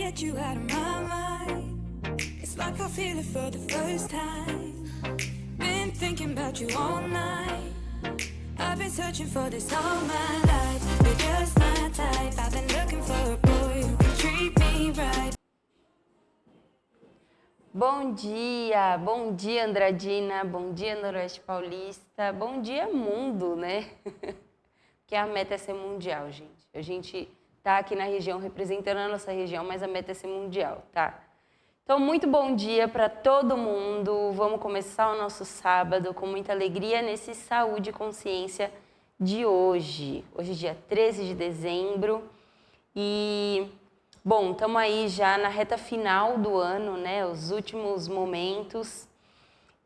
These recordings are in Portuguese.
get you out of my mind. It's like I feel it for the first time. Been thinking about you all night. I've been searching for this all my life. You're just my type. I've been looking for a boy who can treat me right. Bom dia Andradina, bom dia Noroeste Paulista, bom dia mundo, né? Porque a meta é ser mundial, gente. A gente tá aqui na região representando a nossa região, mas a meta é ser mundial, tá? Então, muito bom dia para todo mundo. Vamos começar o nosso sábado com muita alegria nesse Saúde e Consciência de hoje. Hoje, dia 13 de dezembro. E, bom, estamos aí já na reta final do ano, né? Os últimos momentos.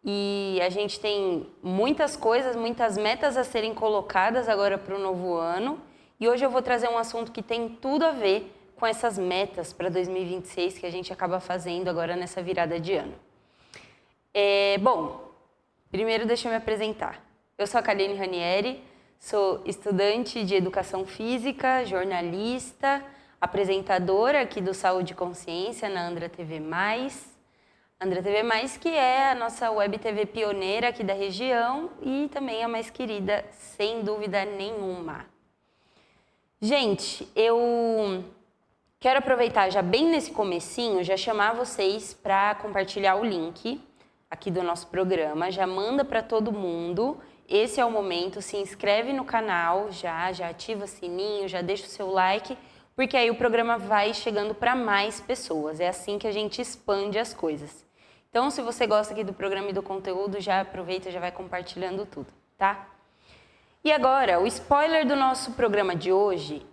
E a gente tem muitas coisas, muitas metas a serem colocadas agora para o novo ano. E hoje eu vou trazer um assunto que tem tudo a ver com essas metas para 2026 que a gente acaba fazendo agora nessa virada de ano. Bom, primeiro deixa eu me apresentar. Eu sou a Kaline Ranieri, sou estudante de Educação Física, jornalista, apresentadora aqui do Saúde e Consciência na Andra TV+. Andra TV+, que é a nossa web TV pioneira aqui da região e também a mais querida, sem dúvida nenhuma. Gente, eu quero aproveitar já bem nesse comecinho, já chamar vocês para compartilhar o link aqui do nosso programa, já manda para todo mundo, esse é o momento, se inscreve no canal, já ativa o sininho, já deixa o seu like, porque aí o programa vai chegando para mais pessoas, é assim que a gente expande as coisas. Então, se você gosta aqui do programa e do conteúdo, já aproveita, já vai compartilhando tudo, tá? E agora, o spoiler do nosso programa de hoje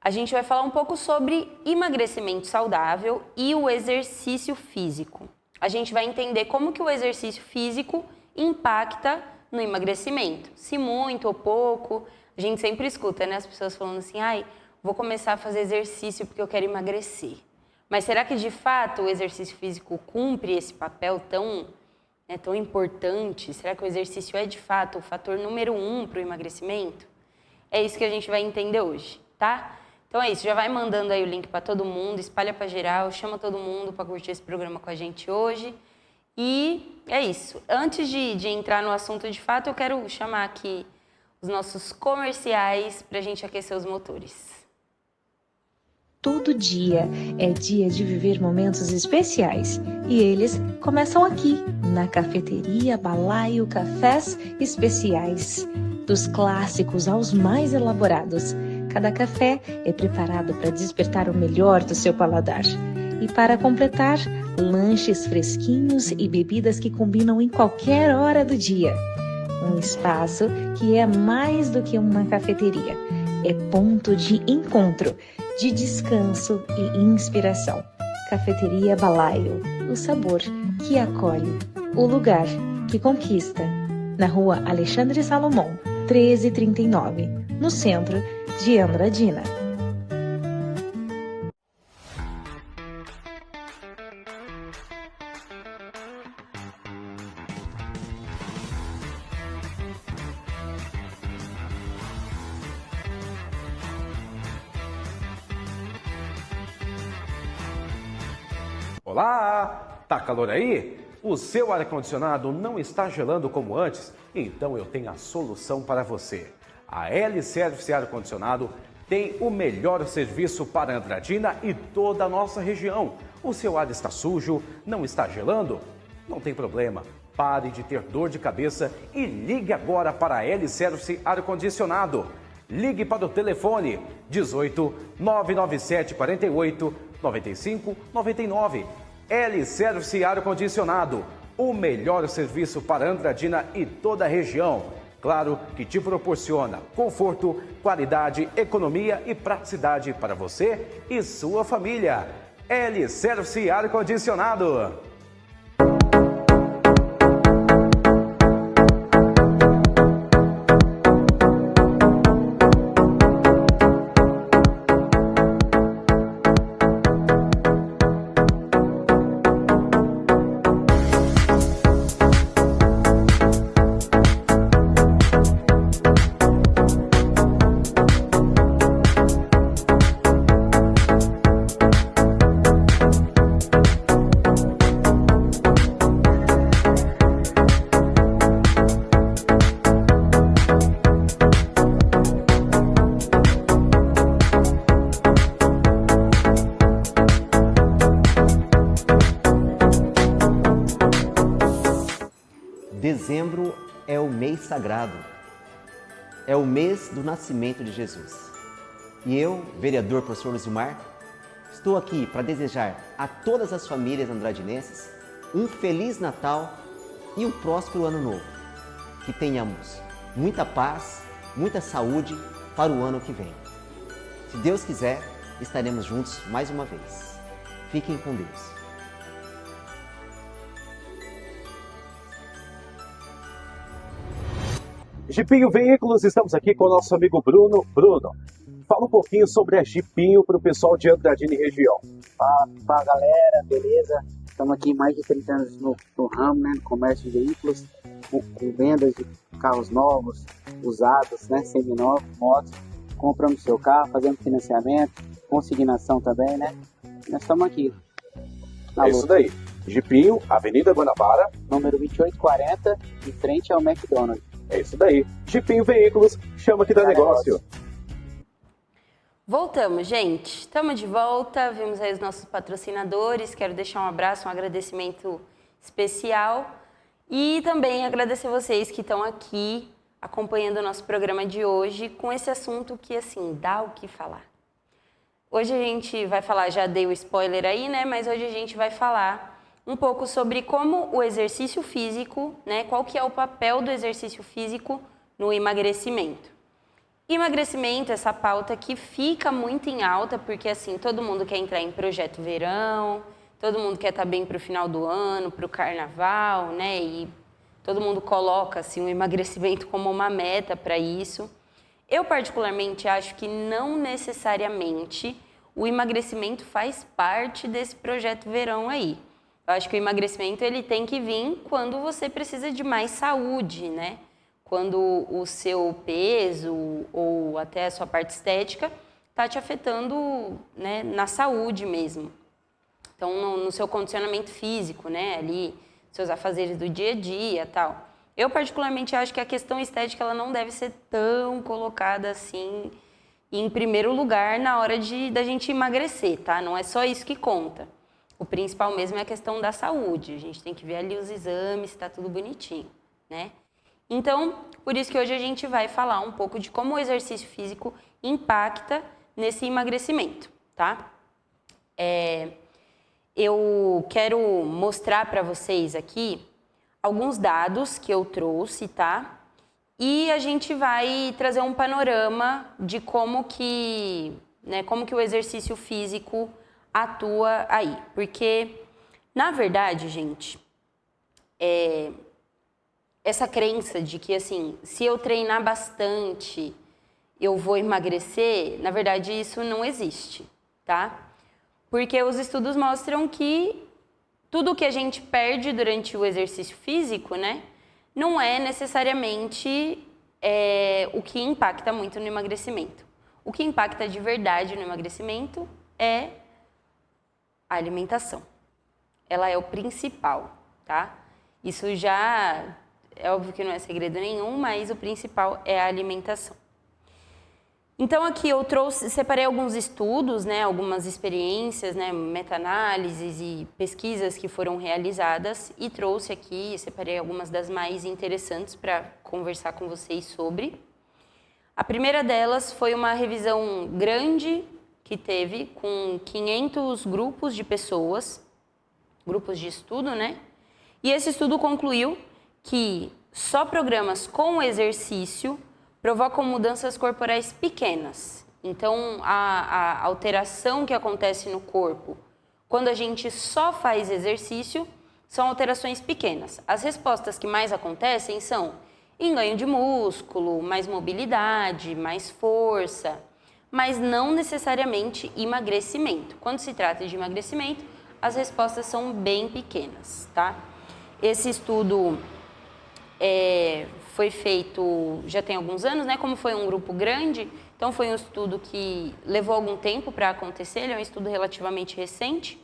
a gente vai falar um pouco sobre emagrecimento saudável e o exercício físico. A gente vai entender como que o exercício físico impacta no emagrecimento. Se muito ou pouco, a gente sempre escuta, né? As pessoas falando assim, vou começar a fazer exercício porque eu quero emagrecer. Mas será que de fato o exercício físico cumpre esse papel tão importante? Será que o exercício é de fato o fator número 1 para o emagrecimento? É isso que a gente vai entender hoje, tá? Então é isso, já vai mandando aí o link para todo mundo, espalha para geral, chama todo mundo para curtir esse programa com a gente hoje. E é isso. Antes de entrar no assunto de fato, eu quero chamar aqui os nossos comerciais para a gente aquecer os motores. Todo dia é dia de viver momentos especiais e eles começam aqui, na Cafeteria Balaio Cafés Especiais. Dos clássicos aos mais elaborados, cada café é preparado para despertar o melhor do seu paladar. E para completar, lanches fresquinhos e bebidas que combinam em qualquer hora do dia. Um espaço que é mais do que uma cafeteria, é ponto de encontro, de descanso e inspiração. Cafeteria Balaio, o sabor que acolhe, o lugar que conquista. Na rua Alexandre Salomão, 1339, no centro de Andradina. Olá! Tá calor aí? O seu ar-condicionado não está gelando como antes? Então eu tenho a solução para você. A L-Service Ar-Condicionado tem o melhor serviço para Andradina e toda a nossa região. O seu ar está sujo? Não está gelando? Não tem problema. Pare de ter dor de cabeça e ligue agora para a L-Service Ar-Condicionado. Ligue para o telefone 18 997 48 95 99. L-Service Ar-Condicionado, o melhor serviço para Andradina e toda a região. Claro que te proporciona conforto, qualidade, economia e praticidade para você e sua família. L-Service Ar-Condicionado. Dezembro é o mês sagrado, é o mês do nascimento de Jesus. E eu, vereador professor Luzimar, estou aqui para desejar a todas as famílias andradinenses um Feliz Natal e um próspero Ano Novo. Que tenhamos muita paz, muita saúde para o ano que vem. Se Deus quiser, estaremos juntos mais uma vez. Fiquem com Deus. Jipinho Veículos, estamos aqui com o nosso amigo Bruno. Bruno, fala um pouquinho sobre a Jipinho para o pessoal de Andradina e região. Fala galera, beleza? Estamos aqui mais de 30 anos no ramo, né, no comércio de veículos, com vendas de carros novos, usados, né, seminovos, motos. Compramos seu carro, fazendo financiamento, consignação também, né? Nós estamos aqui. É isso daí. Jipinho, Avenida Guanabara, número 2840, de frente ao McDonald's. É isso daí. Jipinho Veículos, chama que dá negócio. Voltamos, gente. Estamos de volta. Vimos aí os nossos patrocinadores. Quero deixar um abraço, um agradecimento especial. E também agradecer vocês que estão aqui acompanhando o nosso programa de hoje com esse assunto que, assim, dá o que falar. Hoje a gente vai falar, já dei o spoiler aí, né? Mas hoje a gente vai falar um pouco sobre como o exercício físico, né? Qual que é o papel do exercício físico no emagrecimento. Emagrecimento, essa pauta que fica muito em alta, porque assim, todo mundo quer entrar em projeto verão, todo mundo quer estar bem para o final do ano, para o carnaval, né? E todo mundo coloca assim, o emagrecimento como uma meta para isso. Eu particularmente acho que não necessariamente o emagrecimento faz parte desse projeto verão aí. Eu acho que o emagrecimento ele tem que vir quando você precisa de mais saúde, né? Quando o seu peso ou até a sua parte estética está te afetando, né, na saúde mesmo. Então, no seu condicionamento físico, né, ali, seus afazeres do dia a dia e tal. Eu, particularmente, acho que a questão estética ela não deve ser tão colocada assim em primeiro lugar na hora da gente emagrecer, tá? Não é só isso que conta. O principal mesmo é a questão da saúde. A gente tem que ver ali os exames, se tá tudo bonitinho, né? Então, por isso que hoje a gente vai falar um pouco de como o exercício físico impacta nesse emagrecimento, tá? Eu quero mostrar para vocês aqui alguns dados que eu trouxe, tá? E a gente vai trazer um panorama de como que o exercício físico atua aí. Porque, na verdade, gente, essa crença de que, assim, se eu treinar bastante, eu vou emagrecer, na verdade, isso não existe, tá? Porque os estudos mostram que tudo que a gente perde durante o exercício físico, né, não é necessariamente o que impacta muito no emagrecimento. O que impacta de verdade no emagrecimento é a alimentação. Ela é o principal, tá? Isso já é óbvio que não é segredo nenhum, mas o principal é a alimentação. Então aqui eu separei alguns estudos, né, algumas experiências, né, meta-análises e pesquisas que foram realizadas e trouxe aqui, separei algumas das mais interessantes para conversar com vocês sobre. A primeira delas foi uma revisão grande que teve com 500 grupos de pessoas, grupos de estudo, né? E esse estudo concluiu que só programas com exercício provocam mudanças corporais pequenas. Então, a alteração que acontece no corpo quando a gente só faz exercício são alterações pequenas. As respostas que mais acontecem são em ganho de músculo, mais mobilidade, mais força, mas não necessariamente emagrecimento. Quando se trata de emagrecimento, as respostas são bem pequenas, tá? Esse estudo foi feito já tem alguns anos, né? Como foi um grupo grande, então foi um estudo que levou algum tempo para acontecer, ele é um estudo relativamente recente.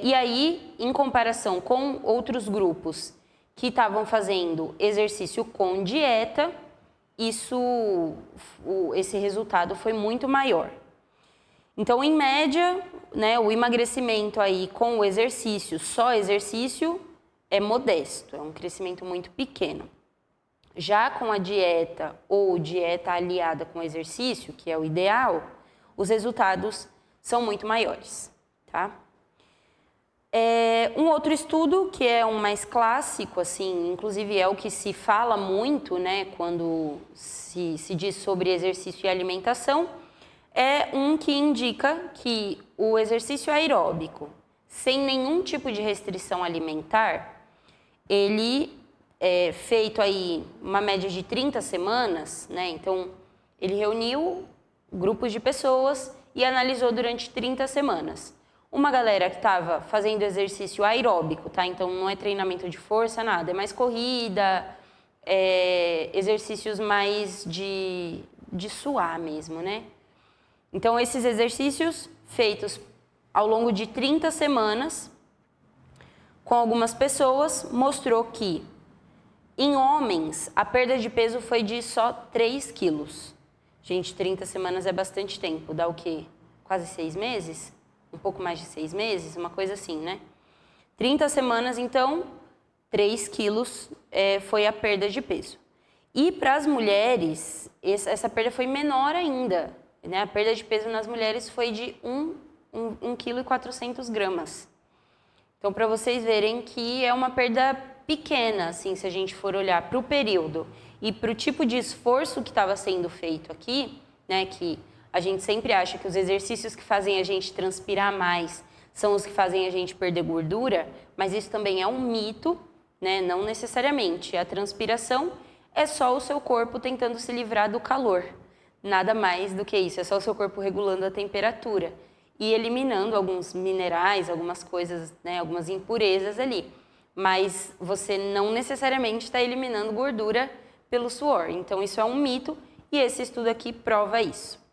E aí, em comparação com outros grupos que estavam fazendo exercício com dieta, esse resultado foi muito maior. Então, em média, né, o emagrecimento aí com o exercício, só exercício, é modesto, é um crescimento muito pequeno. Já com a dieta ou dieta aliada com exercício, que é o ideal, os resultados são muito maiores, tá? Um outro estudo, que é um mais clássico, assim, inclusive é o que se fala muito, né, quando se diz sobre exercício e alimentação, é um que indica que o exercício aeróbico, sem nenhum tipo de restrição alimentar, ele é feito aí uma média de 30 semanas, né, então ele reuniu grupos de pessoas e analisou durante 30 semanas. Uma galera que estava fazendo exercício aeróbico, tá? Então não é treinamento de força, nada, é mais corrida, exercícios mais de suar mesmo, né? Então esses exercícios feitos ao longo de 30 semanas com algumas pessoas mostrou que em homens a perda de peso foi de só 3 quilos. Gente, 30 semanas é bastante tempo, dá o quê? Quase 6 meses? Um pouco mais de 6 meses, uma coisa assim, né? 30 semanas, então, 3 quilos foi a perda de peso. E para as mulheres, essa perda foi menor ainda, né? A perda de peso nas mulheres foi de 1,4 kg. Então, para vocês verem que é uma perda pequena, assim, se a gente for olhar para o período e para o tipo de esforço que estava sendo feito aqui, né, que a gente sempre acha que os exercícios que fazem a gente transpirar mais são os que fazem a gente perder gordura, mas isso também é um mito, né? Não necessariamente. A transpiração é só o seu corpo tentando se livrar do calor. Nada mais do que isso, é só o seu corpo regulando a temperatura e eliminando alguns minerais, algumas coisas, né? Algumas impurezas ali. Mas você não necessariamente está eliminando gordura pelo suor. Então isso é um mito e esse estudo aqui prova isso.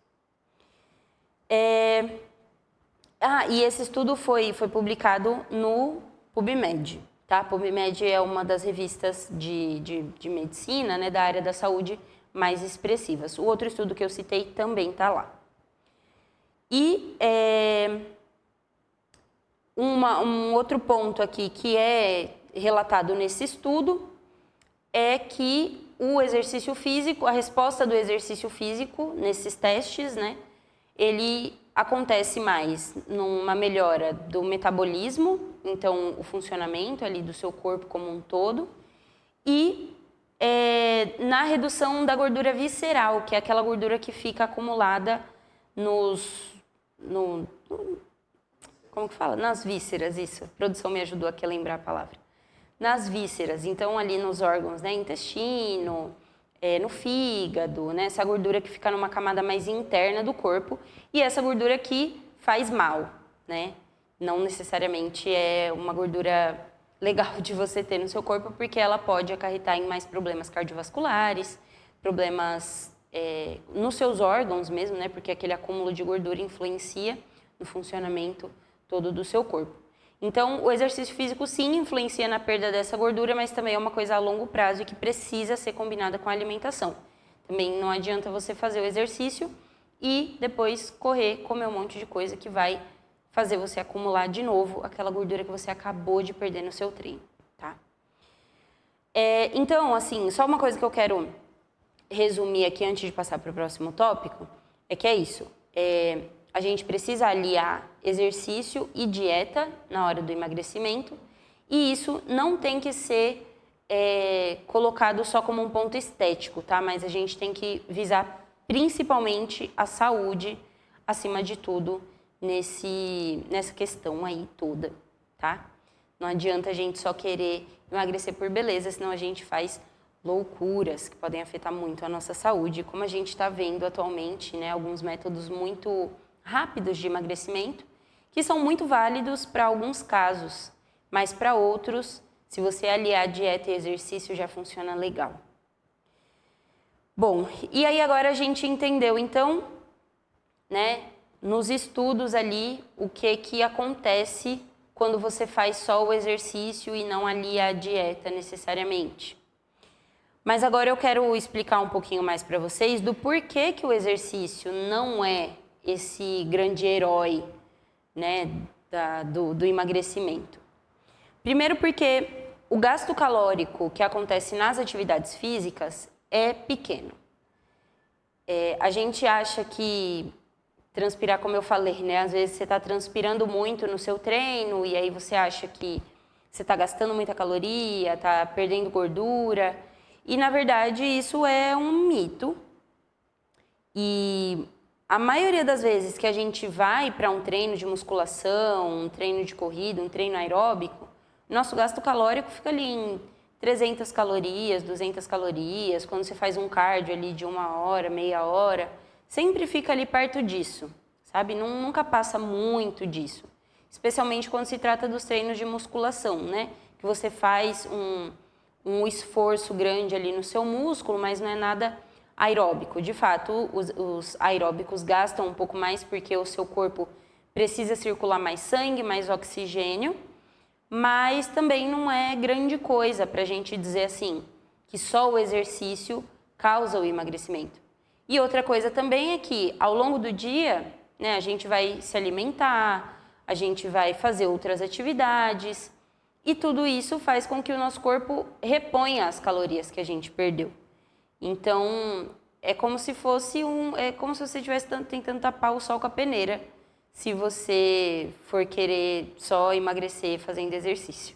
E esse estudo foi publicado no PubMed, tá? PubMed é uma das revistas de medicina, né, da área da saúde mais expressivas. O outro estudo que eu citei também está lá. E um outro ponto aqui que é relatado nesse estudo é que o exercício físico, a resposta do exercício físico nesses testes, né, ele acontece mais numa melhora do metabolismo, então o funcionamento ali do seu corpo como um todo, e na redução da gordura visceral, que é aquela gordura que fica acumulada como que fala? Nas vísceras, isso. A produção me ajudou aqui a lembrar a palavra. Nas vísceras, então ali nos órgãos, né, intestino, no fígado, né? Essa gordura que fica numa camada mais interna do corpo e essa gordura que faz mal, né? Não necessariamente é uma gordura legal de você ter no seu corpo porque ela pode acarretar em mais problemas cardiovasculares, problemas nos seus órgãos mesmo, né? Porque aquele acúmulo de gordura influencia no funcionamento todo do seu corpo. Então, o exercício físico sim influencia na perda dessa gordura, mas também é uma coisa a longo prazo e que precisa ser combinada com a alimentação. Também não adianta você fazer o exercício e depois correr, comer um monte de coisa que vai fazer você acumular de novo aquela gordura que você acabou de perder no seu treino, tá? Então, assim, só uma coisa que eu quero resumir aqui antes de passar para o próximo tópico, é que é isso. A gente precisa aliar exercício e dieta na hora do emagrecimento e isso não tem que ser colocado só como um ponto estético, tá? Mas a gente tem que visar principalmente a saúde acima de tudo nessa questão aí toda, tá? Não adianta a gente só querer emagrecer por beleza, senão a gente faz loucuras que podem afetar muito a nossa saúde, como a gente está vendo atualmente, né? Alguns métodos muito rápidos de emagrecimento, que são muito válidos para alguns casos, mas para outros, se você aliar dieta e exercício, já funciona legal. Bom, e aí agora a gente entendeu, então, né, nos estudos ali, o que acontece quando você faz só o exercício e não alia a dieta necessariamente. Mas agora eu quero explicar um pouquinho mais para vocês do porquê que o exercício não é esse grande herói, né, do emagrecimento. Primeiro porque o gasto calórico que acontece nas atividades físicas é pequeno. A gente acha que transpirar, como eu falei, né? Às vezes você está transpirando muito no seu treino e aí você acha que você está gastando muita caloria, está perdendo gordura. E, na verdade, isso é um mito. E a maioria das vezes que a gente vai para um treino de musculação, um treino de corrida, um treino aeróbico, nosso gasto calórico fica ali em 300 calorias, 200 calorias. Quando você faz um cardio ali de 1 hora, meia hora, sempre fica ali perto disso, sabe? Nunca passa muito disso. Especialmente quando se trata dos treinos de musculação, né? Que você faz um esforço grande ali no seu músculo, mas não é nada aeróbico. De fato, os aeróbicos gastam um pouco mais porque o seu corpo precisa circular mais sangue, mais oxigênio, mas também não é grande coisa para a gente dizer assim, que só o exercício causa o emagrecimento. E outra coisa também é que, ao longo do dia, né, a gente vai se alimentar, a gente vai fazer outras atividades e tudo isso faz com que o nosso corpo reponha as calorias que a gente perdeu. Então, é como se fosse é como se você estivesse tentando tapar o sol com a peneira, se você for querer só emagrecer fazendo exercício.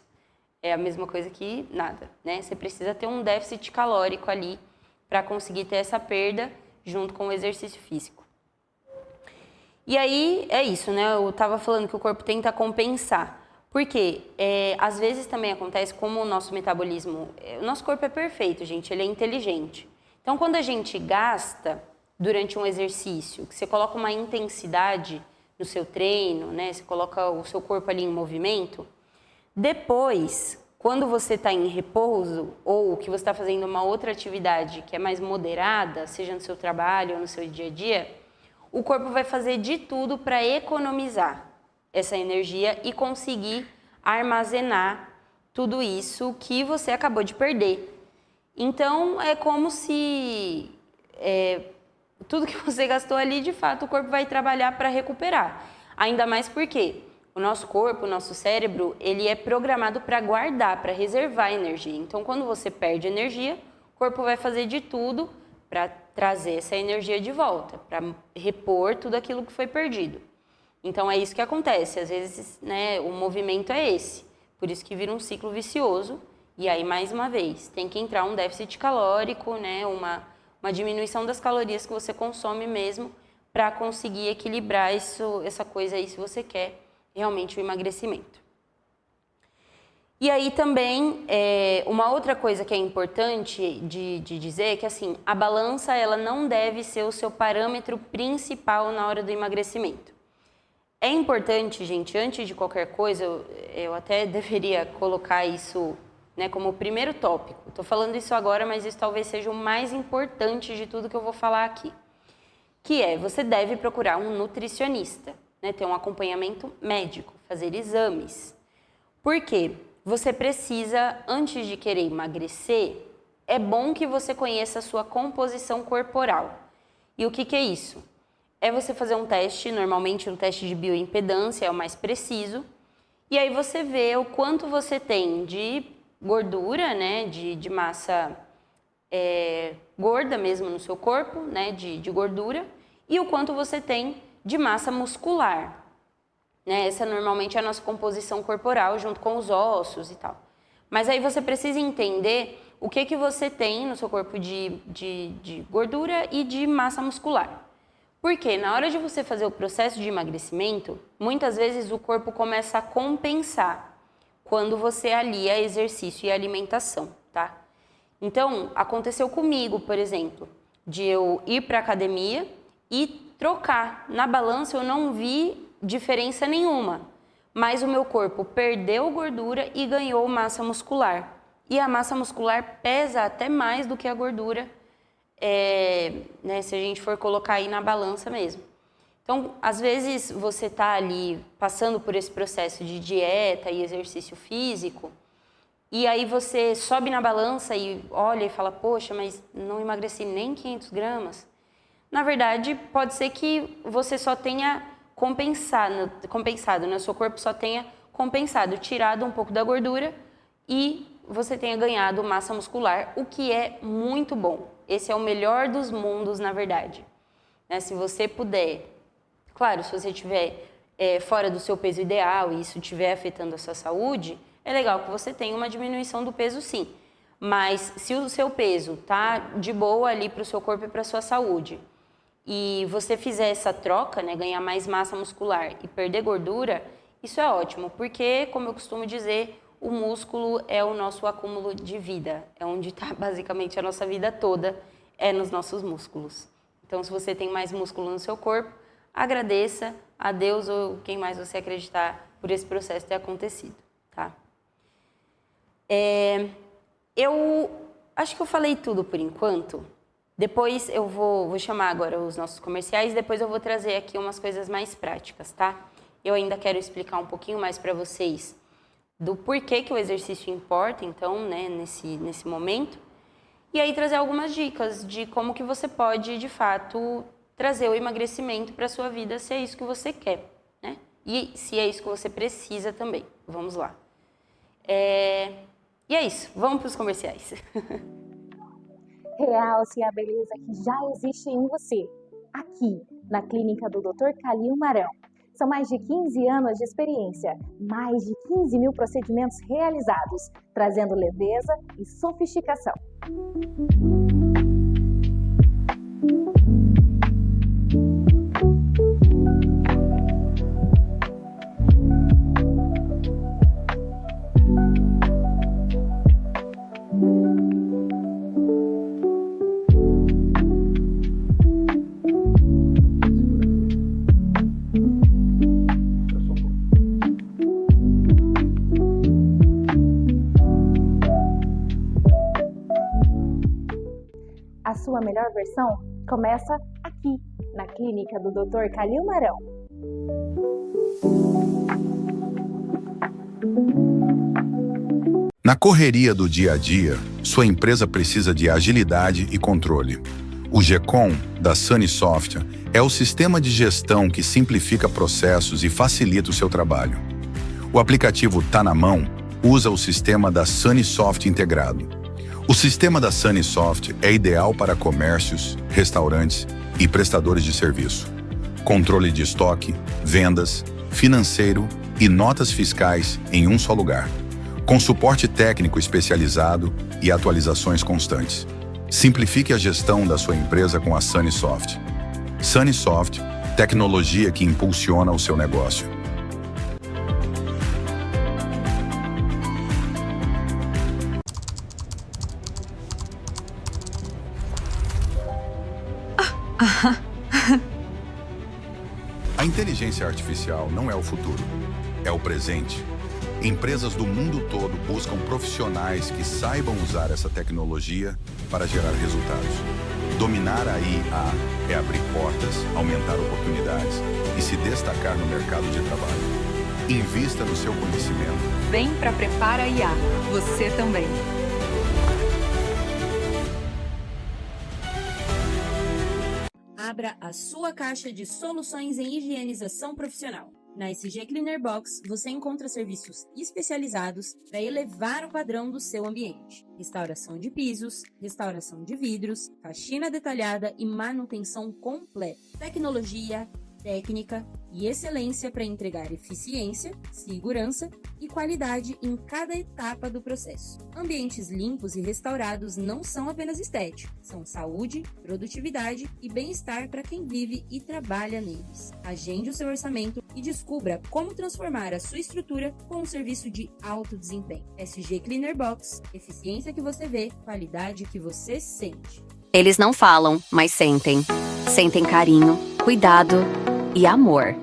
É a mesma coisa que nada, né? Você precisa ter um déficit calórico ali para conseguir ter essa perda junto com o exercício físico. E aí, é isso, né? Eu estava falando que o corpo tenta compensar. Porque às vezes também acontece como o nosso metabolismo... O nosso corpo é perfeito, gente, ele é inteligente. Então, quando a gente gasta durante um exercício, que você coloca uma intensidade no seu treino, né? Você coloca o seu corpo ali em movimento, depois, quando você está em repouso ou que você está fazendo uma outra atividade que é mais moderada, seja no seu trabalho ou no seu dia a dia, o corpo vai fazer de tudo para economizar essa energia e conseguir armazenar tudo isso que você acabou de perder. Então, é como se tudo que você gastou ali, de fato, o corpo vai trabalhar para recuperar. Ainda mais porque o nosso corpo, o nosso cérebro, ele é programado para guardar, para reservar energia. Então, quando você perde energia, o corpo vai fazer de tudo para trazer essa energia de volta, para repor tudo aquilo que foi perdido. Então, é isso que acontece. Às vezes, né, o movimento é esse. Por isso que vira um ciclo vicioso. E aí, mais uma vez, tem que entrar um déficit calórico, né, uma diminuição das calorias que você consome mesmo para conseguir equilibrar essa coisa aí, se você quer realmente o emagrecimento. E aí também, uma outra coisa que é importante de dizer é que assim, a balança ela não deve ser o seu parâmetro principal na hora do emagrecimento. É importante, gente, antes de qualquer coisa, eu até deveria colocar isso, né, como o primeiro tópico. Estou falando isso agora, mas isso talvez seja o mais importante de tudo que eu vou falar aqui. Que você deve procurar um nutricionista, né, ter um acompanhamento médico, fazer exames. Por quê? Você precisa, antes de querer emagrecer, é bom que você conheça a sua composição corporal. E o que é isso? É você fazer um teste, normalmente um teste de bioimpedância é o mais preciso, e aí você vê o quanto você tem de gordura, né, de massa gorda mesmo no seu corpo, né, de gordura, e o quanto você tem de massa muscular. Né? Essa normalmente é a nossa composição corporal junto com os ossos e tal. Mas aí você precisa entender o que você tem no seu corpo de gordura e de massa muscular. Porque na hora de você fazer o processo de emagrecimento, muitas vezes o corpo começa a compensar quando você alia exercício e alimentação, tá? Então, aconteceu comigo, por exemplo, de eu ir para a academia e trocar. Na balança eu não vi diferença nenhuma, mas o meu corpo perdeu gordura e ganhou massa muscular. E a massa muscular pesa até mais do que a gordura, né, se a gente for colocar aí na balança mesmo. Então, às vezes você está ali passando por esse processo de dieta e exercício físico, e aí você sobe na balança e olha e fala, poxa, mas não emagreci nem 500 gramas. Na verdade, pode ser que você só tenha compensado, né? O seu corpo só tenha compensado, tirado um pouco da gordura e você tenha ganhado massa muscular, o que é muito bom. Esse é o melhor dos mundos, na verdade. Né? Se você puder, claro, se você estiver fora do seu peso ideal e isso estiver afetando a sua saúde, é legal que você tenha uma diminuição do peso, sim. Mas se o seu peso tá de boa ali para o seu corpo e para a sua saúde, e você fizer essa troca, né, ganhar mais massa muscular e perder gordura, isso é ótimo, porque, como eu costumo dizer, o músculo é o nosso acúmulo de vida, é onde está basicamente a nossa vida toda, é nos nossos músculos. Então, se você tem mais músculo no seu corpo, agradeça a Deus ou quem mais você acreditar por esse processo ter acontecido, tá? Eu acho que eu falei tudo por enquanto. Depois eu vou chamar agora os nossos comerciais, depois eu vou trazer aqui umas coisas mais práticas, tá? Eu ainda quero explicar um pouquinho mais para vocês do porquê que o exercício importa, então, né, nesse momento. E aí trazer algumas dicas de como que você pode, de fato, trazer o emagrecimento para a sua vida, se é isso que você quer, né? E se é isso que você precisa também. Vamos lá. E é isso, vamos para os comerciais. Realce a beleza que já existe em você, aqui, na clínica do Dr. Calil Marão. São mais de 15 anos de experiência, mais de 15 mil procedimentos realizados, trazendo leveza e sofisticação. A sua melhor versão começa aqui, na clínica do Dr. Calil Marão. Na correria do dia a dia, sua empresa precisa de agilidade e controle. O GECOM, da Sunnysoft, é o sistema de gestão que simplifica processos e facilita o seu trabalho. O aplicativo Tá na Mão usa o sistema da Sunnysoft integrado. O sistema da Sunnysoft é ideal para comércios, restaurantes e prestadores de serviço. Controle de estoque, vendas, financeiro e notas fiscais em um só lugar. Com suporte técnico especializado e atualizações constantes. Simplifique a gestão da sua empresa com a Sunnysoft. Sunnysoft, tecnologia que impulsiona o seu negócio. A inteligência artificial não é o futuro, é o presente. Empresas do mundo todo buscam profissionais que saibam usar essa tecnologia para gerar resultados. Dominar a IA é abrir portas, aumentar oportunidades e se destacar no mercado de trabalho. Invista no seu conhecimento. Vem para Prepara IA, você também. Abra a sua caixa de soluções em higienização profissional. Na SG Cleaner Box, você encontra serviços especializados para elevar o padrão do seu ambiente. Restauração de pisos, restauração de vidros, faxina detalhada e manutenção completa. Tecnologia, técnica e excelência para entregar eficiência, segurança e qualidade em cada etapa do processo. Ambientes limpos e restaurados não são apenas estéticos, são saúde, produtividade e bem-estar para quem vive e trabalha neles. Agende o seu orçamento e descubra como transformar a sua estrutura com um serviço de alto desempenho. SG Cleaner Box, eficiência que você vê, qualidade que você sente. Eles não falam, mas sentem. Sentem carinho, cuidado e amor.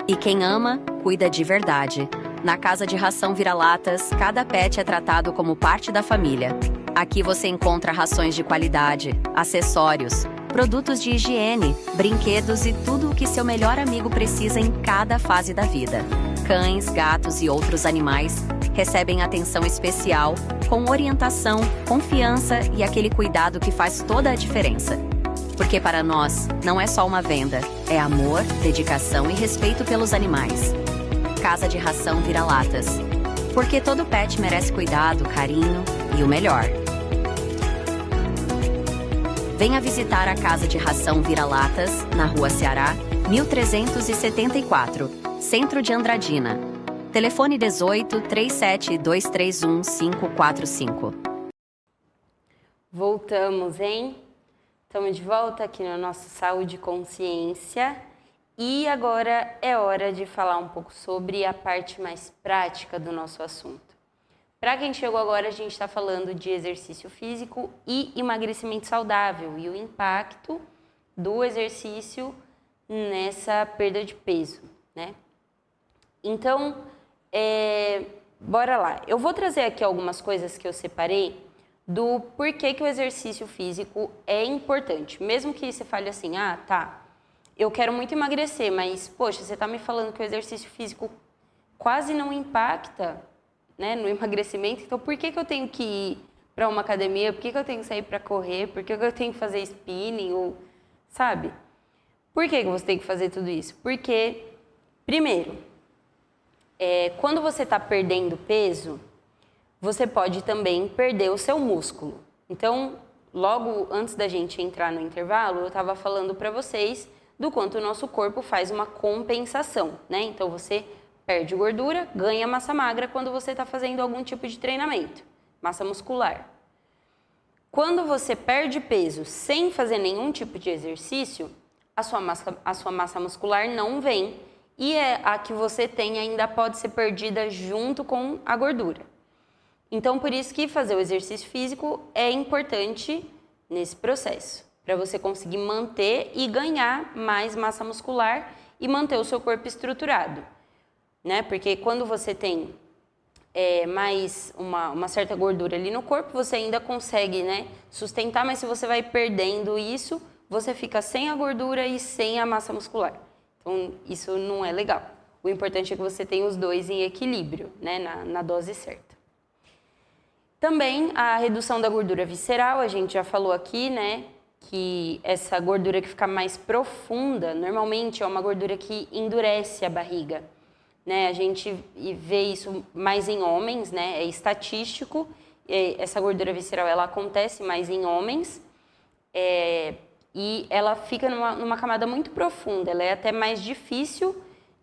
E quem ama, cuida de verdade. Na Casa de Ração Vira-Latas, cada pet é tratado como parte da família. Aqui você encontra rações de qualidade, acessórios, produtos de higiene, brinquedos e tudo o que seu melhor amigo precisa em cada fase da vida. Cães, gatos e outros animais recebem atenção especial, com orientação, confiança e aquele cuidado que faz toda a diferença. Porque para nós, não é só uma venda, é amor, dedicação e respeito pelos animais. Casa de Ração Vira-Latas. Porque todo pet merece cuidado, carinho e o melhor. Venha visitar a Casa de Ração Vira-Latas, na Rua Ceará, 1374, Centro de Andradina. Telefone 18 37 231 545. Voltamos, hein? Estamos de volta aqui no nosso Saúde e Consciência. E agora é hora de falar um pouco sobre a parte mais prática do nosso assunto. Para quem chegou agora, a gente está falando de exercício físico e emagrecimento saudável e o impacto do exercício nessa perda de peso, né? Então, bora lá. Eu vou trazer aqui algumas coisas que eu separei do porquê que o exercício físico é importante. Mesmo que você fale assim, ah, tá, eu quero muito emagrecer, mas, poxa, você está me falando que o exercício físico quase não impacta, né, no emagrecimento, então por que eu tenho que ir para uma academia? Por que eu tenho que sair para correr? Por que eu tenho que fazer spinning? Ou, sabe? Por que você tem que fazer tudo isso? Porque, primeiro, quando você está perdendo peso, você pode também perder o seu músculo. Então, logo antes da gente entrar no intervalo, eu estava falando para vocês do quanto o nosso corpo faz uma compensação, né? Então, você perde gordura, ganha massa magra quando você está fazendo algum tipo de treinamento, massa muscular. Quando você perde peso sem fazer nenhum tipo de exercício, a sua massa muscular não vem e a que você tem ainda pode ser perdida junto com a gordura. Então, por isso que fazer o exercício físico é importante nesse processo, para você conseguir manter e ganhar mais massa muscular e manter o seu corpo estruturado. Né? Porque quando você tem mais uma certa gordura ali no corpo, você ainda consegue, né, sustentar, mas se você vai perdendo isso, você fica sem a gordura e sem a massa muscular. Então, isso não é legal. O importante é que você tenha os dois em equilíbrio, né, na dose certa. Também a redução da gordura visceral, a gente já falou aqui, né, que essa gordura que fica mais profunda, normalmente é uma gordura que endurece a barriga. Né, a gente vê isso mais em homens, né, é estatístico, essa gordura visceral ela acontece mais em homens e ela fica numa camada muito profunda, ela é até mais difícil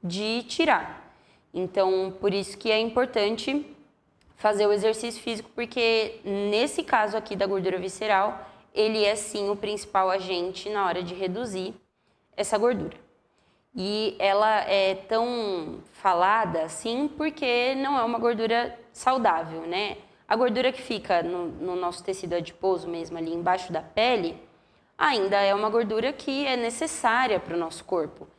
de tirar. Então, por isso que é importante fazer o exercício físico, porque nesse caso aqui da gordura visceral, ele é sim o principal agente na hora de reduzir essa gordura. E ela é tão falada assim porque não é uma gordura saudável, né? A gordura que fica no nosso tecido adiposo mesmo, ali embaixo da pele, ainda é uma gordura que é necessária para o nosso corpo.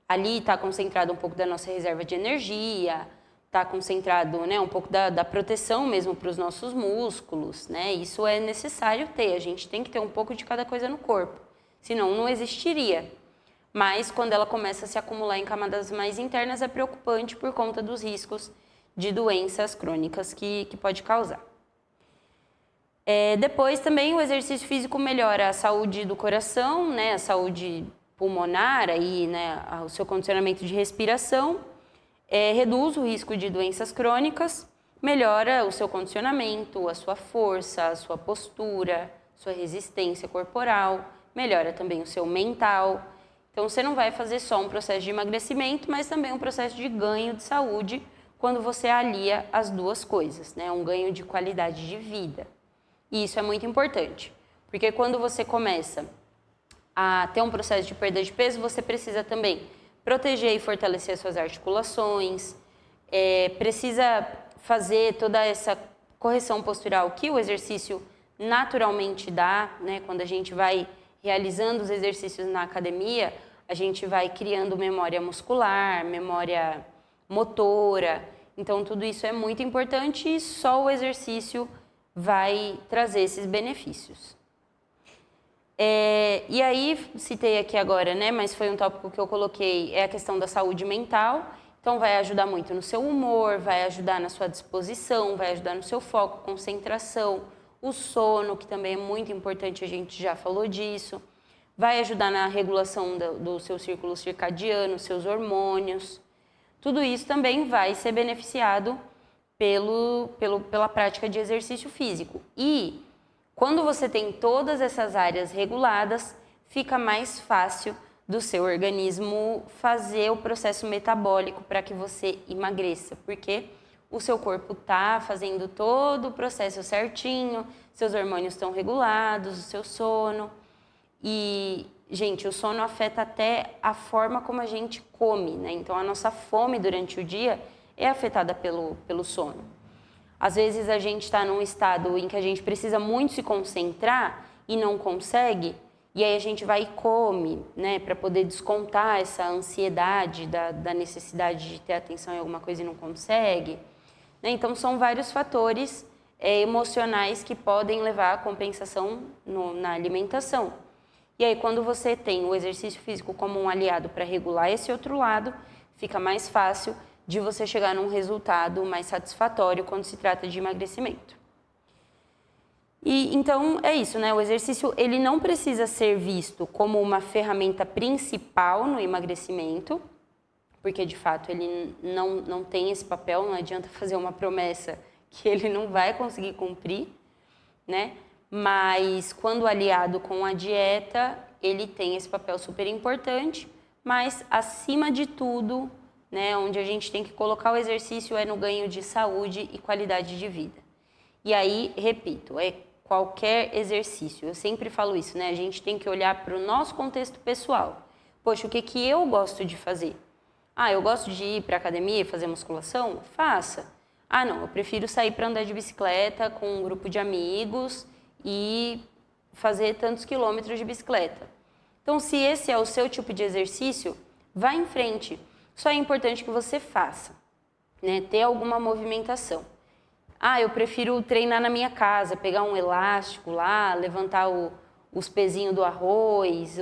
Ali está concentrado um pouco da nossa reserva de energia, está concentrado, né, um pouco da proteção mesmo para os nossos músculos, né? Isso é necessário ter, a gente tem que ter um pouco de cada coisa no corpo, senão não existiria. Mas quando ela começa a se acumular em camadas mais internas é preocupante por conta dos riscos de doenças crônicas que pode causar. Depois também o exercício físico melhora a saúde do coração, né, a saúde pulmonar, aí, né, o seu condicionamento de respiração, reduz o risco de doenças crônicas, melhora o seu condicionamento, a sua força, a sua postura, sua resistência corporal, melhora também o seu mental. Então, você não vai fazer só um processo de emagrecimento, mas também um processo de ganho de saúde quando você alia as duas coisas, né? Um ganho de qualidade de vida. E isso é muito importante, porque quando você começa a ter um processo de perda de peso, você precisa também proteger e fortalecer as suas articulações, precisa fazer toda essa correção postural que o exercício naturalmente dá, né? Quando a gente vai realizando os exercícios na academia, a gente vai criando memória muscular, memória motora. Então, tudo isso é muito importante e só o exercício vai trazer esses benefícios. E aí, citei aqui agora, né, mas foi um tópico que eu coloquei, é a questão da saúde mental. Então, vai ajudar muito no seu humor, vai ajudar na sua disposição, vai ajudar no seu foco, concentração, o sono, que também é muito importante, a gente já falou disso. Vai ajudar na regulação do seu círculo circadiano, seus hormônios. Tudo isso também vai ser beneficiado pela prática de exercício físico. E quando você tem todas essas áreas reguladas, fica mais fácil do seu organismo fazer o processo metabólico para que você emagreça, porque o seu corpo está fazendo todo o processo certinho, seus hormônios estão regulados, o seu sono. E, gente, o sono afeta até a forma como a gente come, né? Então, a nossa fome durante o dia é afetada pelo sono. Às vezes, a gente está num estado em que a gente precisa muito se concentrar e não consegue, e aí a gente vai e come, né? Para poder descontar essa ansiedade da necessidade de ter atenção em alguma coisa e não consegue. Então, são vários fatores emocionais que podem levar à compensação na alimentação. E aí, quando você tem o exercício físico como um aliado para regular esse outro lado, fica mais fácil de você chegar num resultado mais satisfatório quando se trata de emagrecimento. E então, é isso, né? O exercício, ele não precisa ser visto como uma ferramenta principal no emagrecimento, porque, de fato, ele não tem esse papel, não adianta fazer uma promessa que ele não vai conseguir cumprir, né? Mas, quando aliado com a dieta, ele tem esse papel super importante, mas, acima de tudo, né, onde a gente tem que colocar o exercício é no ganho de saúde e qualidade de vida. E aí, repito, é qualquer exercício. Eu sempre falo isso, né? A gente tem que olhar para o nosso contexto pessoal. Poxa, o que eu gosto de fazer? Eu gosto de ir para a academia e fazer musculação? Faça. Não, eu prefiro sair para andar de bicicleta com um grupo de amigos e fazer tantos quilômetros de bicicleta. Então, se esse é o seu tipo de exercício, vá em frente. Só é importante que você faça, né? Ter alguma movimentação. Eu prefiro treinar na minha casa, pegar um elástico lá, levantar os pezinhos do arroz,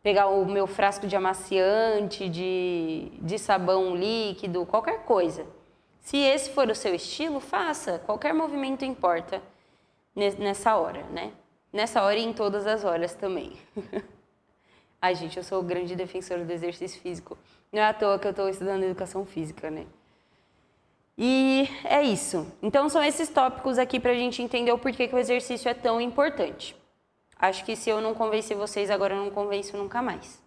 pegar o meu frasco de amaciante, de sabão líquido, qualquer coisa. Se esse for o seu estilo, faça. Qualquer movimento importa nessa hora, né? Nessa hora e em todas as horas também. Gente, eu sou grande defensora do exercício físico. Não é à toa que eu estou estudando educação física, né? E é isso. Então, são esses tópicos aqui para a gente entender o porquê que o exercício é tão importante. Acho que se eu não convencer vocês agora, eu não convenço nunca mais.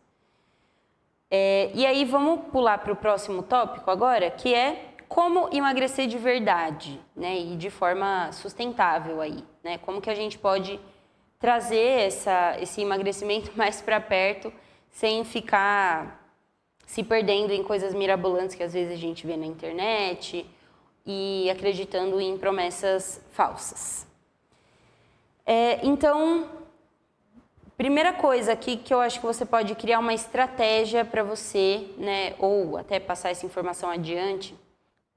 E aí, vamos pular para o próximo tópico agora, que é como emagrecer de verdade, né? E de forma sustentável aí, né? Como que a gente pode trazer esse emagrecimento mais para perto, sem ficar se perdendo em coisas mirabolantes que às vezes a gente vê na internet e acreditando em promessas falsas. Então, primeira coisa aqui que eu acho que você pode criar uma estratégia para você, né, ou até passar essa informação adiante,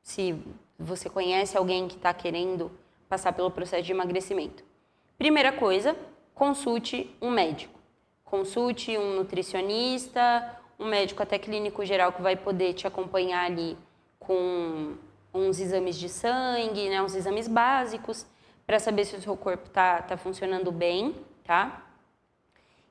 se você conhece alguém que está querendo passar pelo processo de emagrecimento. Primeira coisa, consulte um médico. Consulte um nutricionista, um médico até clínico geral que vai poder te acompanhar ali com uns exames de sangue, né, uns exames básicos, para saber se o seu corpo está funcionando bem, tá?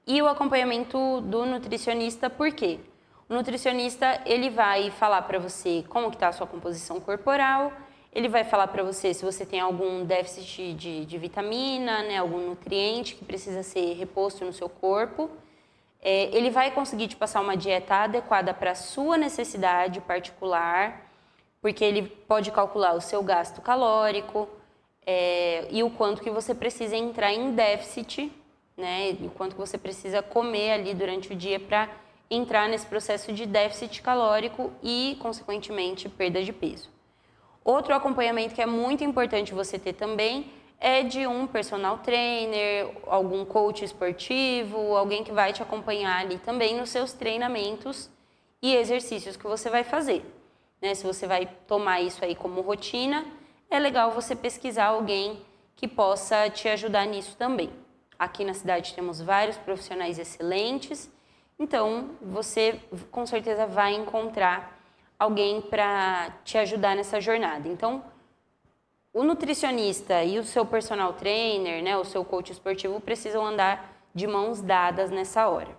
E o acompanhamento do nutricionista, por quê? O nutricionista, ele vai falar para você como que está a sua composição corporal, ele vai falar para você se você tem algum déficit de vitamina, né, algum nutriente que precisa ser reposto no seu corpo. Ele vai conseguir te passar uma dieta adequada para a sua necessidade particular, porque ele pode calcular o seu gasto calórico e o quanto que você precisa entrar em déficit, né, e o quanto que você precisa comer ali durante o dia para entrar nesse processo de déficit calórico e, consequentemente, perda de peso. Outro acompanhamento que é muito importante você ter também é de um personal trainer, algum coach esportivo, alguém que vai te acompanhar ali também nos seus treinamentos e exercícios que você vai fazer, né? Se você vai tomar isso aí como rotina, é legal você pesquisar alguém que possa te ajudar nisso também. Aqui na cidade temos vários profissionais excelentes, então você com certeza vai encontrar alguém para te ajudar nessa jornada. Então, o nutricionista e o seu personal trainer, né, o seu coach esportivo, precisam andar de mãos dadas nessa hora.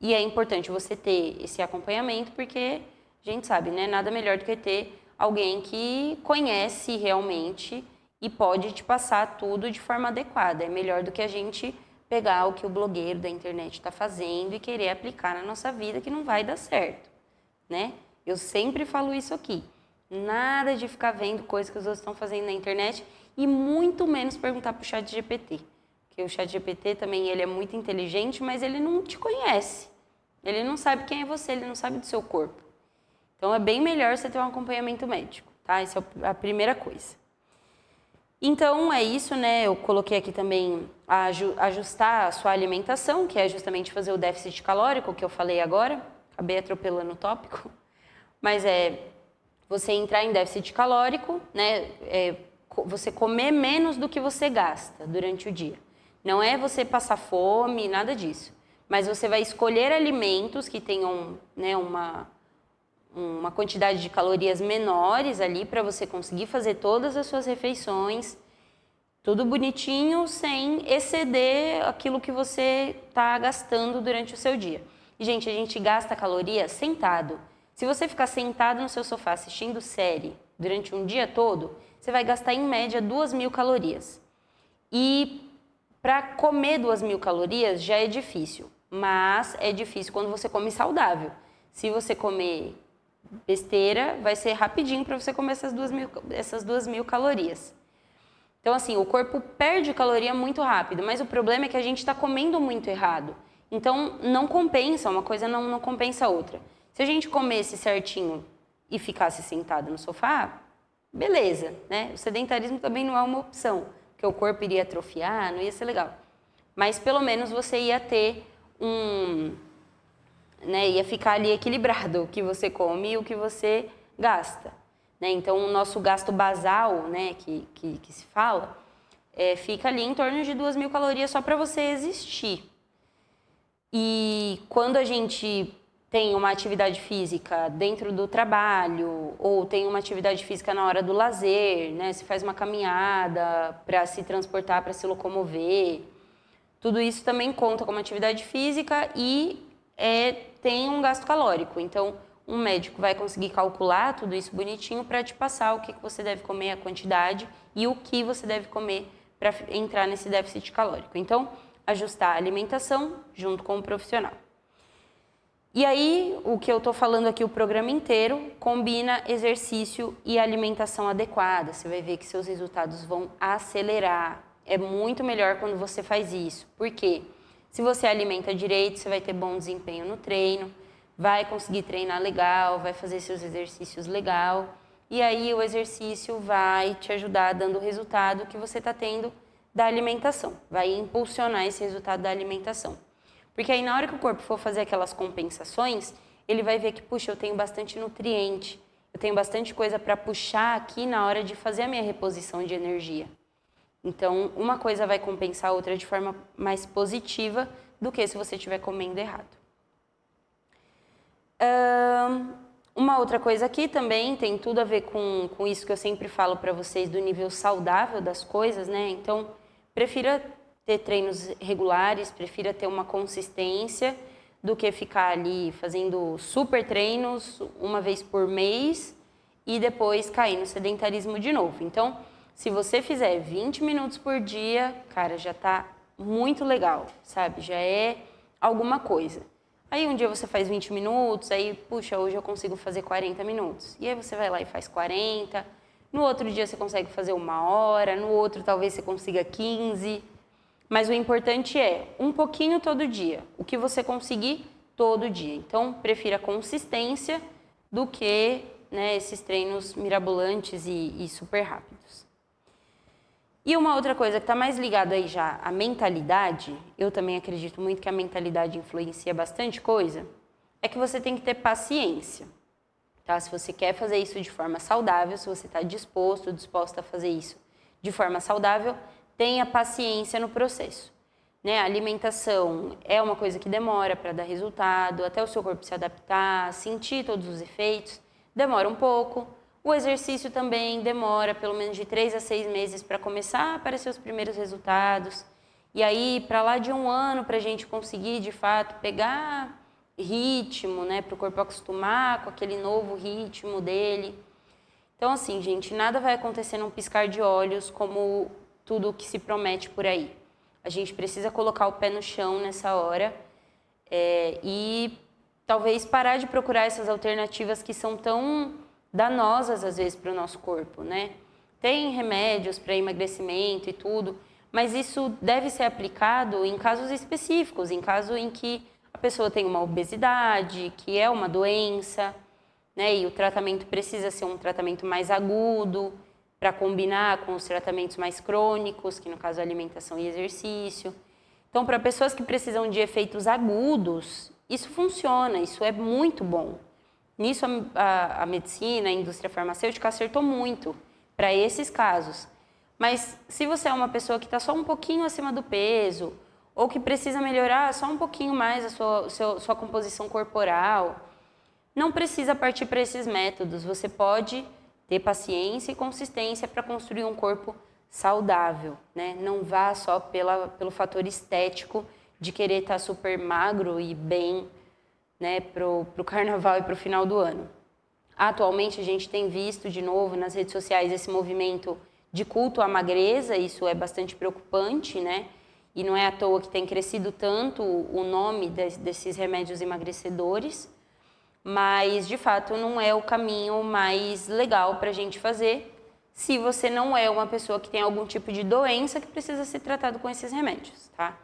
E é importante você ter esse acompanhamento, porque a gente sabe, né, nada melhor do que ter alguém que conhece realmente e pode te passar tudo de forma adequada. É melhor do que a gente pegar o que o blogueiro da internet está fazendo e querer aplicar na nossa vida, que não vai dar certo, né? Eu sempre falo isso aqui. Nada de ficar vendo coisas que os outros estão fazendo na internet e muito menos perguntar para o ChatGPT. Porque o ChatGPT também ele é muito inteligente, mas ele não te conhece. Ele não sabe quem é você, ele não sabe do seu corpo. Então, é bem melhor você ter um acompanhamento médico, tá? Essa é a primeira coisa. Então, é isso, né? Eu coloquei aqui também ajustar a sua alimentação, que é justamente fazer o déficit calórico, que eu falei agora. Acabei atropelando o tópico. Mas é você entrar em déficit calórico, né? Você comer menos do que você gasta durante o dia. Não é você passar fome, nada disso. Mas você vai escolher alimentos que tenham, né, uma quantidade de calorias menores ali para você conseguir fazer todas as suas refeições, tudo bonitinho, sem exceder aquilo que você está gastando durante o seu dia. E, gente, a gente gasta caloria sentado. Se você ficar sentado no seu sofá assistindo série durante um dia todo, você vai gastar em média 2.000 calorias. E para comer 2.000 calorias já é difícil, mas é difícil quando você come saudável. Se você comer besteira, vai ser rapidinho para você comer essas 2.000 calorias. Então, assim, o corpo perde caloria muito rápido, mas o problema é que a gente está comendo muito errado. Então, não compensa, uma coisa não compensa a outra. Se a gente comesse certinho e ficasse sentado no sofá, beleza, né? O sedentarismo também não é uma opção, porque o corpo iria atrofiar, não ia ser legal. Mas, pelo menos, você ia ter né, ia ficar ali equilibrado o que você come e o que você gasta. Né? Então, o nosso gasto basal, né, que se fala, fica ali em torno de 2.000 calorias só para você existir. E quando a gente tem uma atividade física dentro do trabalho, ou tem uma atividade física na hora do lazer, né, se faz uma caminhada para se transportar, para se locomover, tudo isso também conta como atividade física e tem um gasto calórico. Então, um médico vai conseguir calcular tudo isso bonitinho para te passar o que você deve comer, a quantidade e o que você deve comer para entrar nesse déficit calórico. Então, ajustar a alimentação junto com o profissional. E aí, o que eu estou falando aqui o programa inteiro, combina exercício e alimentação adequada. Você vai ver que seus resultados vão acelerar. É muito melhor quando você faz isso. Por quê? Se você alimenta direito, você vai ter bom desempenho no treino, vai conseguir treinar legal, vai fazer seus exercícios legal. E aí o exercício vai te ajudar dando o resultado que você está tendo da alimentação. Vai impulsionar esse resultado da alimentação. Porque aí na hora que o corpo for fazer aquelas compensações, ele vai ver que, puxa, eu tenho bastante nutriente, eu tenho bastante coisa para puxar aqui na hora de fazer a minha reposição de energia. Então, uma coisa vai compensar a outra de forma mais positiva do que se você estiver comendo errado. Uma outra coisa aqui também tem tudo a ver com isso que eu sempre falo para vocês do nível saudável das coisas, né? Então, prefira ter treinos regulares, prefira ter uma consistência do que ficar ali fazendo super treinos uma vez por mês e depois cair no sedentarismo de novo. Então, se você fizer 20 minutos por dia, cara, já tá muito legal, sabe? Já é alguma coisa. Aí um dia você faz 20 minutos, aí, puxa, hoje eu consigo fazer 40 minutos. E aí você vai lá e faz 40. No outro dia você consegue fazer 1 hora, no outro talvez você consiga 15. Mas o importante é um pouquinho todo dia. O que você conseguir todo dia. Então, prefira consistência do que, né, esses treinos mirabolantes e super rápidos. E uma outra coisa que está mais ligada aí já à mentalidade, eu também acredito muito que a mentalidade influencia bastante coisa, é que você tem que ter paciência. Tá? Se você quer fazer isso de forma saudável, se você está disposta a fazer isso de forma saudável, tenha paciência no processo. Né? A alimentação é uma coisa que demora para dar resultado, até o seu corpo se adaptar, sentir todos os efeitos, demora um pouco. O exercício também demora pelo menos de 3 a 6 meses para começar a aparecer os primeiros resultados. E aí, para lá de 1 ano, para a gente conseguir, de fato, pegar ritmo, né? Para o corpo acostumar com aquele novo ritmo dele. Então, assim, gente, nada vai acontecer num piscar de olhos como tudo o que se promete por aí. A gente precisa colocar o pé no chão nessa hora e talvez parar de procurar essas alternativas que são tão danosas, às vezes, para o nosso corpo, né? Tem remédios para emagrecimento e tudo, mas isso deve ser aplicado em casos específicos, em caso em que a pessoa tem uma obesidade, que é uma doença, né? E o tratamento precisa ser um tratamento mais agudo, para combinar com os tratamentos mais crônicos, que no caso é alimentação e exercício. Então, para pessoas que precisam de efeitos agudos, isso funciona, isso é muito bom. Nisso a medicina, a indústria farmacêutica acertou muito para esses casos. Mas se você é uma pessoa que está só um pouquinho acima do peso, ou que precisa melhorar só um pouquinho mais a sua composição corporal, não precisa partir para esses métodos. Você pode ter paciência e consistência para construir um corpo saudável, né? Não vá só pelo fator estético de querer estar super magro e bem, né, pro carnaval e pro final do ano. Atualmente a gente tem visto de novo nas redes sociais esse movimento de culto à magreza, isso é bastante preocupante, né? E não é à toa que tem crescido tanto o nome desses remédios emagrecedores, mas de fato não é o caminho mais legal para a gente fazer se você não é uma pessoa que tem algum tipo de doença que precisa ser tratado com esses remédios, tá?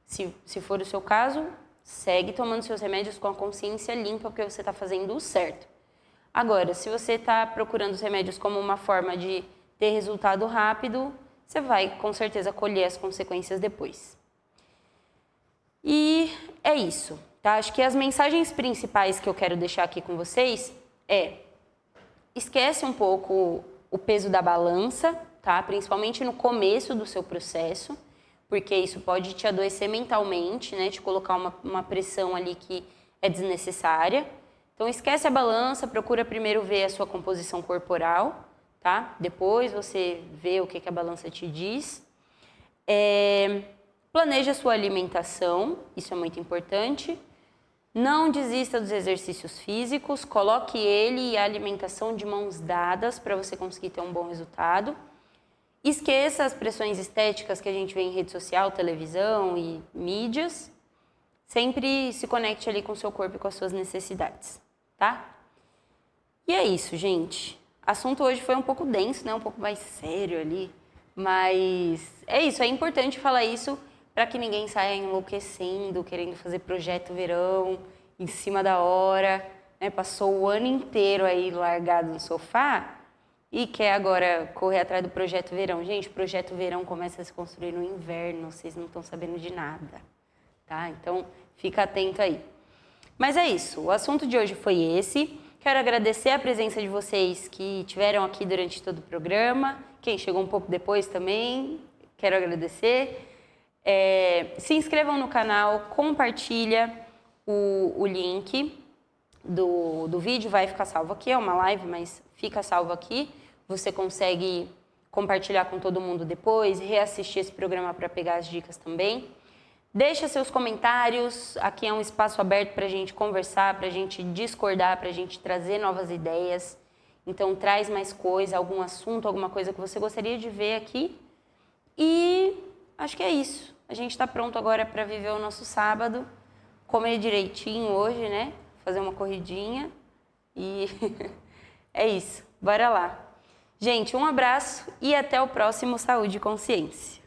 Se for o seu caso, segue tomando seus remédios com a consciência limpa, porque você está fazendo o certo. Agora, se você está procurando os remédios como uma forma de ter resultado rápido, você vai com certeza colher as consequências depois. E é isso, tá? Acho que as mensagens principais que eu quero deixar aqui com vocês esquece um pouco o peso da balança, tá? Principalmente no começo do seu processo, porque isso pode te adoecer mentalmente, né? Te colocar uma pressão ali que é desnecessária. Então esquece a balança, procura primeiro ver a sua composição corporal, tá? Depois você vê o que a balança te diz. Planeja a sua alimentação, isso é muito importante. Não desista dos exercícios físicos, coloque ele e a alimentação de mãos dadas para você conseguir ter um bom resultado. Esqueça as pressões estéticas que a gente vê em rede social, televisão e mídias. Sempre se conecte ali com o seu corpo e com as suas necessidades, tá? E é isso, gente. O assunto hoje foi um pouco denso, né? Um pouco mais sério ali. Mas é isso, é importante falar isso para que ninguém saia enlouquecendo, querendo fazer projeto verão em cima da hora, né? Passou o ano inteiro aí largado no sofá e quer agora correr atrás do projeto verão. Gente, o projeto verão começa a se construir no inverno, vocês não estão sabendo de nada, tá? Então, fica atento aí. Mas é isso, o assunto de hoje foi esse. Quero agradecer a presença de vocês que estiveram aqui durante todo o programa. Quem chegou um pouco depois também, quero agradecer. Se inscrevam no canal, compartilha o link do vídeo, vai ficar salvo aqui, é uma live, mas fica salvo aqui. Você consegue compartilhar com todo mundo depois, reassistir esse programa para pegar as dicas também. Deixa seus comentários, aqui é um espaço aberto para a gente conversar, para a gente discordar, para a gente trazer novas ideias. Então traz mais coisa, algum assunto, alguma coisa que você gostaria de ver aqui. E acho que é isso. A gente está pronto agora para viver o nosso sábado, comer direitinho hoje, né? Fazer uma corridinha e é isso. Bora lá. Gente, um abraço e até o próximo Saúde e Consciência.